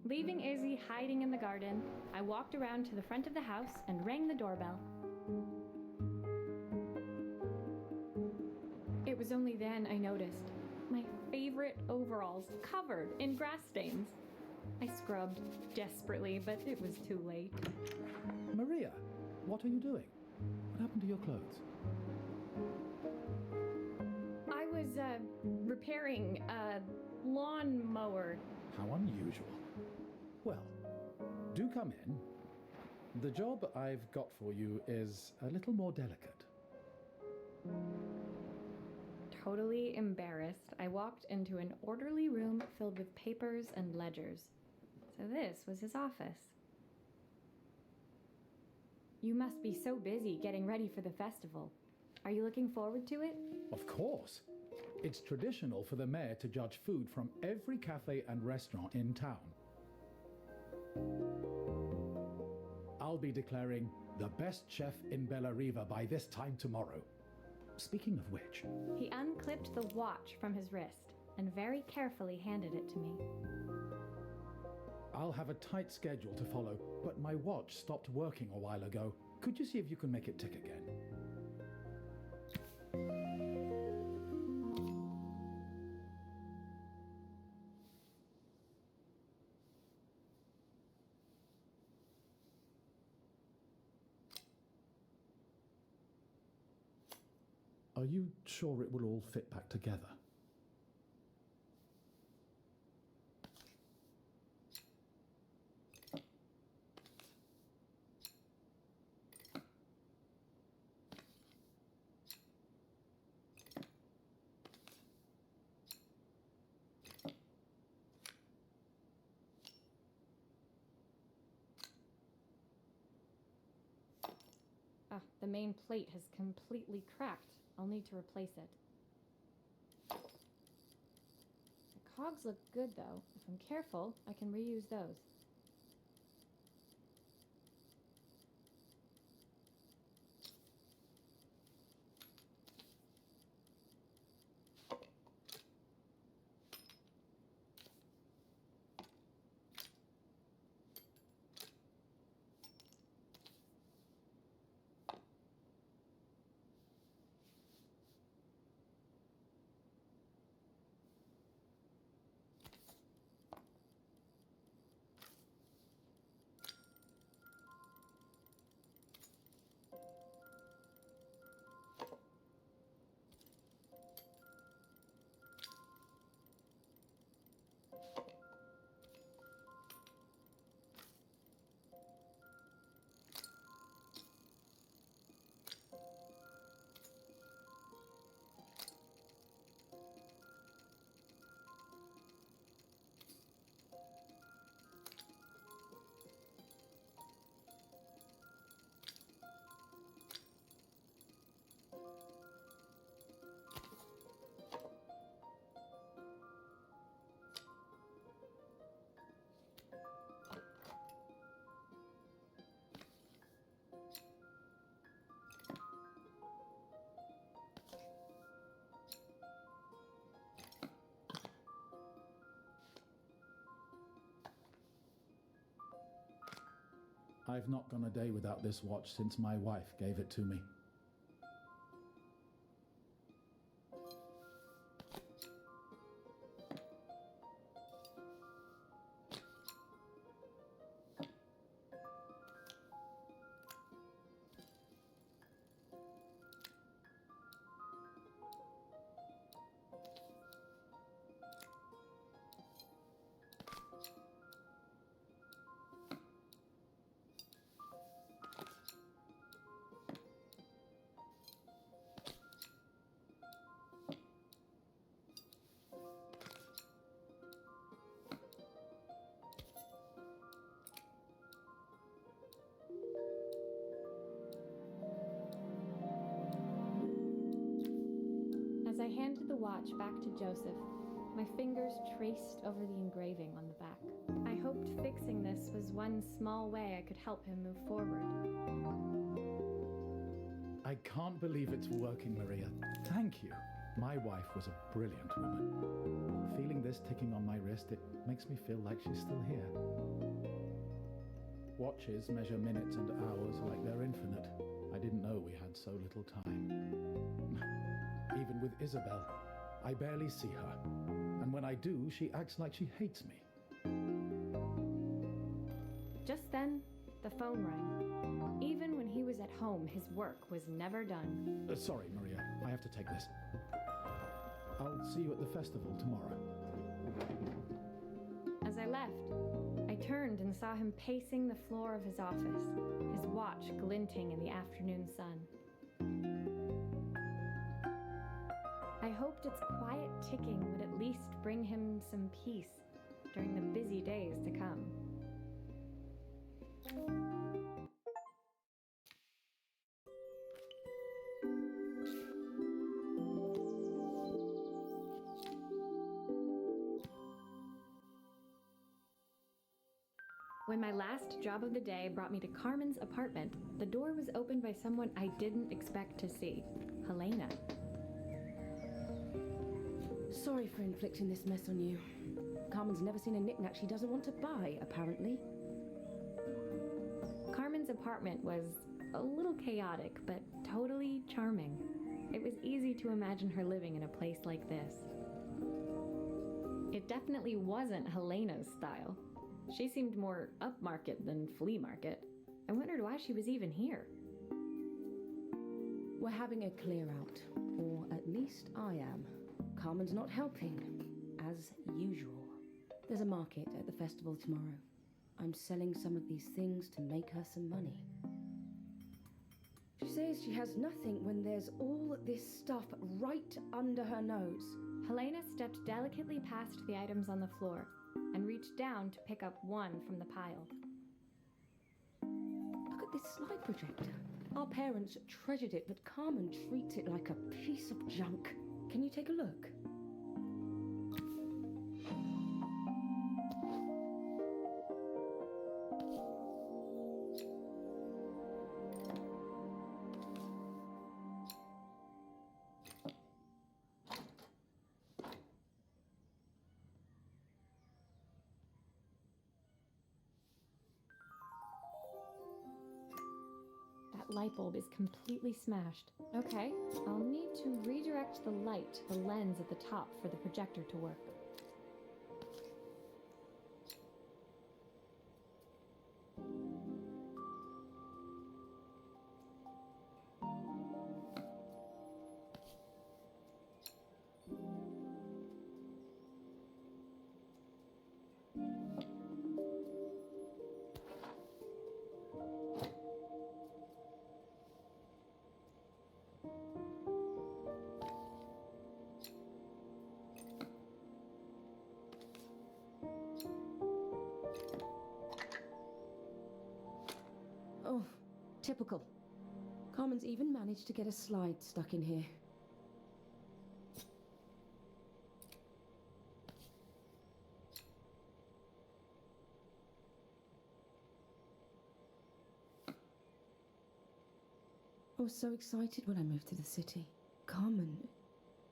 Leaving Izzy hiding in the garden, I walked around to the front of the house and rang the doorbell. It was only then I noticed my favorite overalls covered in grass stains. I scrubbed desperately, but it was too late. Maria, what are you doing? What happened to your clothes? I was, repairing a lawnmower. How unusual. Well, do come in. The job I've got for you is a little more delicate. Totally embarrassed, I walked into an orderly room filled with papers and ledgers. So this was his office. You must be so busy getting ready for the festival. Are you looking forward to it? Of course. It's traditional for the mayor to judge food from every cafe and restaurant in town. I'll be declaring the best chef in Bella Riva by this time tomorrow. Speaking of which... He unclipped the watch from his wrist and very carefully handed it to me. I'll have a tight schedule to follow, but my watch stopped working a while ago. Could you see if you can make it tick again? Are you sure it will all fit back together? The main plate has completely cracked. I'll need to replace it. The cogs look good though. If I'm careful, I can reuse those. I've not gone a day without this watch since my wife gave it to me. As I handed the watch back to Joseph, my fingers traced over the engraving on the back. I hoped fixing this was one small way I could help him move forward. I can't believe it's working, Maria. Thank you. My wife was a brilliant woman. Feeling this ticking on my wrist, it makes me feel like she's still here. Watches measure minutes and hours like they're infinite. I didn't know we had so little time. Even with Isabel, I barely see her. And when I do, she acts like she hates me. Just then, the phone rang. Even when he was at home, his work was never done. Sorry, Maria. I have to take this. I'll see you at the festival tomorrow. As I left, I turned and saw him pacing the floor of his office, his watch glinting in the afternoon sun. I hoped its quiet ticking would at least bring him some peace during the busy days to come. When my last job of the day brought me to Carmen's apartment, the door was opened by someone I didn't expect to see, Helena. Sorry for inflicting this mess on you. Carmen's never seen a knick-knack she doesn't want to buy, apparently. Carmen's apartment was a little chaotic, but totally charming. It was easy to imagine her living in a place like this. It definitely wasn't Helena's style. She seemed more upmarket than flea market. I wondered why she was even here. We're having a clear out, or at least I am. Carmen's not helping, as usual. There's a market at the festival tomorrow. I'm selling some of these things to make her some money. She says she has nothing when there's all this stuff right under her nose. Helena stepped delicately past the items on the floor and reached down to pick up one from the pile. Look at this slide projector. Our parents treasured it, but Carmen treats it like a piece of junk. Can you take a look? That light bulb is completely smashed. Okay, I'll need to redirect the light to the lens at the top for the projector to work. Oh, typical. Carmen's even managed to get a slide stuck in here. I was so excited when I moved to the city. Carmen,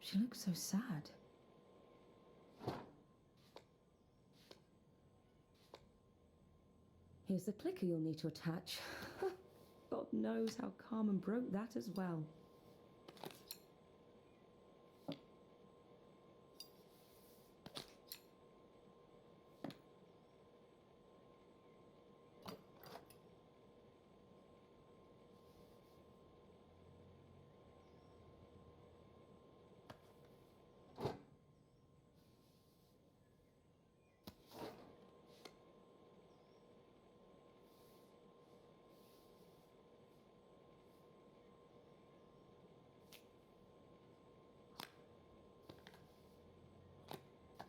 she looks so sad. Here's the clicker you'll need to attach. God knows how Carmen broke that as well.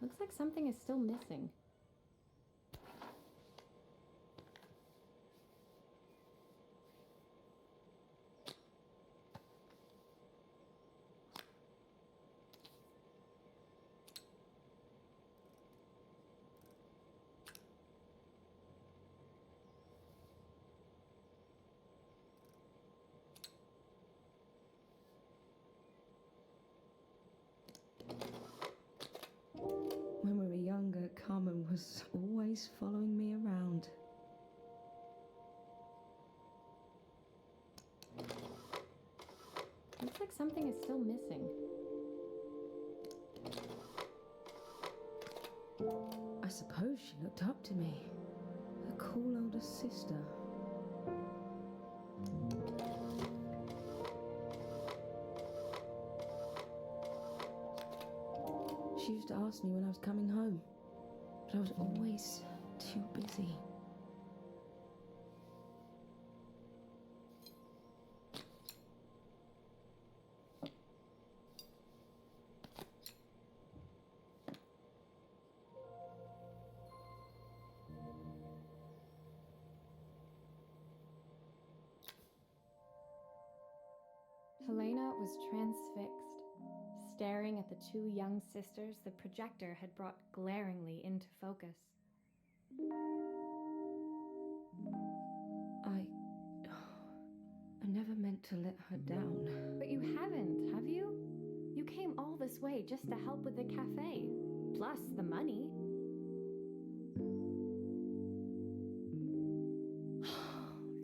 Looks like something is still missing. always following me around. Looks like something is still missing. I suppose she looked up to me. A cool older sister. She used to ask me when I was coming home, but I was always too busy. Helena was transfixed, staring at the two young sisters the projector had brought glaringly into focus. I never meant to let her down. But you haven't, have you? You came all this way just to help with the cafe, plus the money.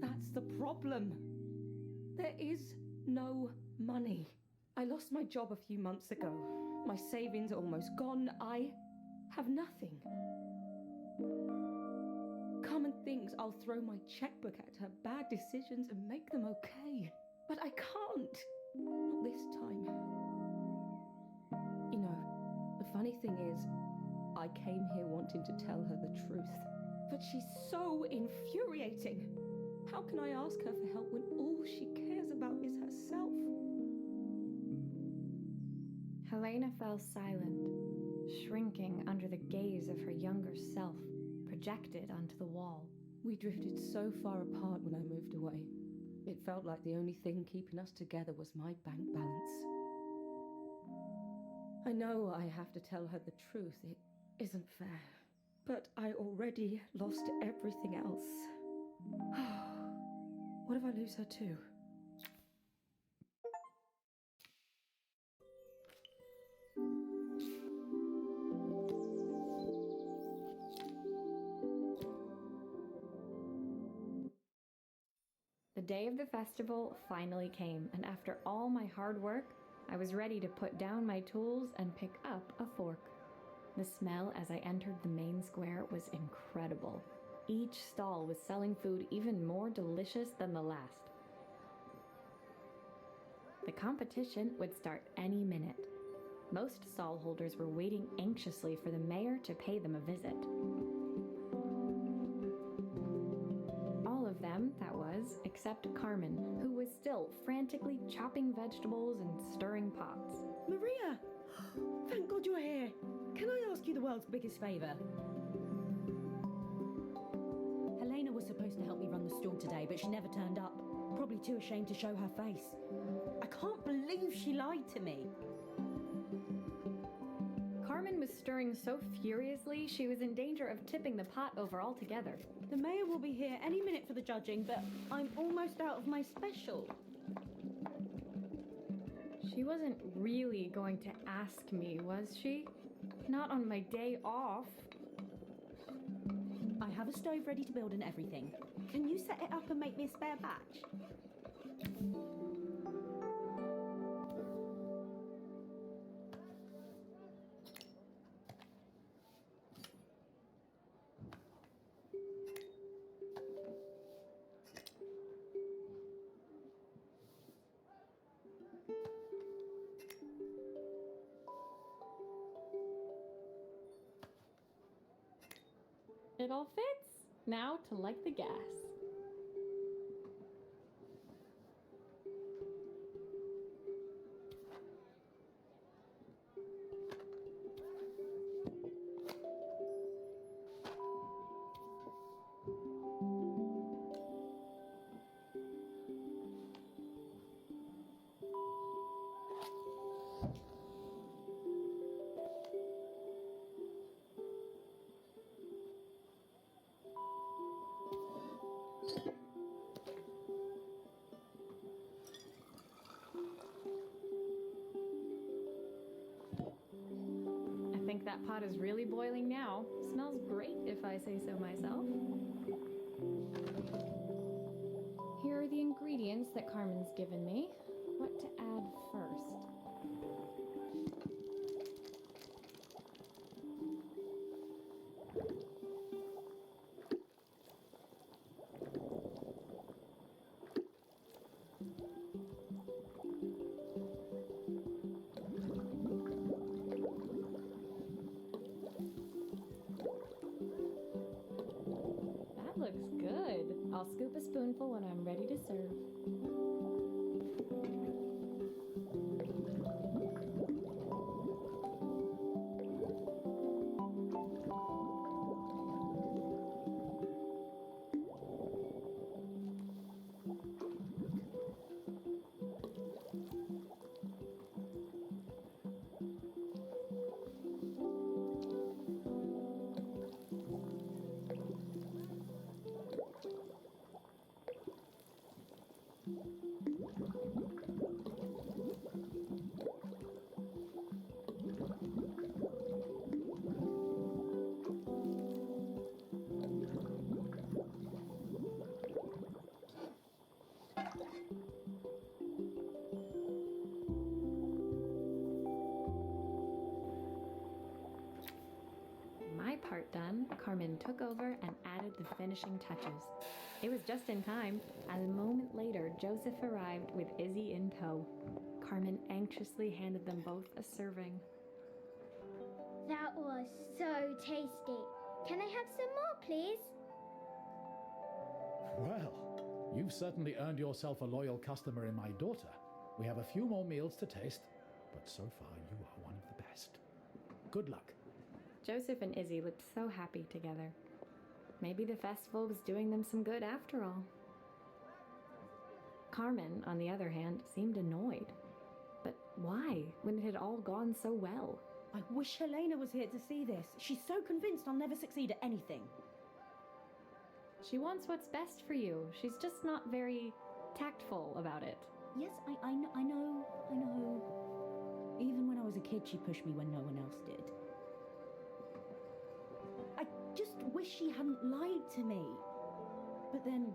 That's the problem. There is no money. I lost my job a few months ago. My savings are almost gone. I have nothing. Carmen thinks I'll throw my checkbook at her bad decisions and make them okay. But I can't. Not this time. You know, the funny thing is, I came here wanting to tell her the truth. But she's so infuriating. How can I ask her for help when all she cares about is herself? Helena fell silent, shrinking under the gaze of her younger self, projected onto the wall. We drifted so far apart when I moved away. It felt like the only thing keeping us together was my bank balance. I know I have to tell her the truth. It isn't fair. But I already lost everything else. What if I lose her too? The day of the festival finally came, and after all my hard work, I was ready to put down my tools and pick up a fork. The smell as I entered the main square was incredible. Each stall was selling food even more delicious than the last. The competition would start any minute. Most stall holders were waiting anxiously for the mayor to pay them a visit. All of them, that was, except Carmen, who was still frantically chopping vegetables and stirring pots. Maria! Thank God you're here. Can I ask you the world's biggest favour? Helena was supposed to help me run the stall today, but she never turned up. Probably too ashamed to show her face. I can't believe she lied to me. Carmen was stirring so furiously she was in danger of tipping the pot over altogether. The mayor will be here any minute for the judging, but I'm almost out of my special. She wasn't really going to ask me, was she? Not on my day off. I have a stove ready to build and everything. Can you set it up and make me a spare batch? It all fits. Now to light the gas. that pot is really boiling now. Smells great if I say so myself. Here are the ingredients that Carmen's given me. What to add first? That looks good. I'll scoop a spoonful when I'm ready to serve. My part done, Carmen took over and added the finishing touches. It was just in time. A moment later, Joseph arrived with Izzy in tow. Carmen anxiously handed them both a serving. That was so tasty. Can I have some more, please? Well, you've certainly earned yourself a loyal customer in my daughter. We have a few more meals to taste, but so far you are one of the best. Good luck. Joseph and Izzy looked so happy together. Maybe the festival was doing them some good after all. Carmen, on the other hand, seemed annoyed. But why, when it had all gone so well? I wish Helena was here to see this. She's so convinced I'll never succeed at anything. She wants what's best for you. She's just not very tactful about it. Yes, I know. Even when I was a kid, she pushed me when no one else did. I just wish she hadn't lied to me. But then,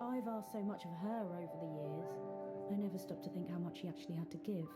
I've asked so much of her over the years. I never stopped to think how much she actually had to give.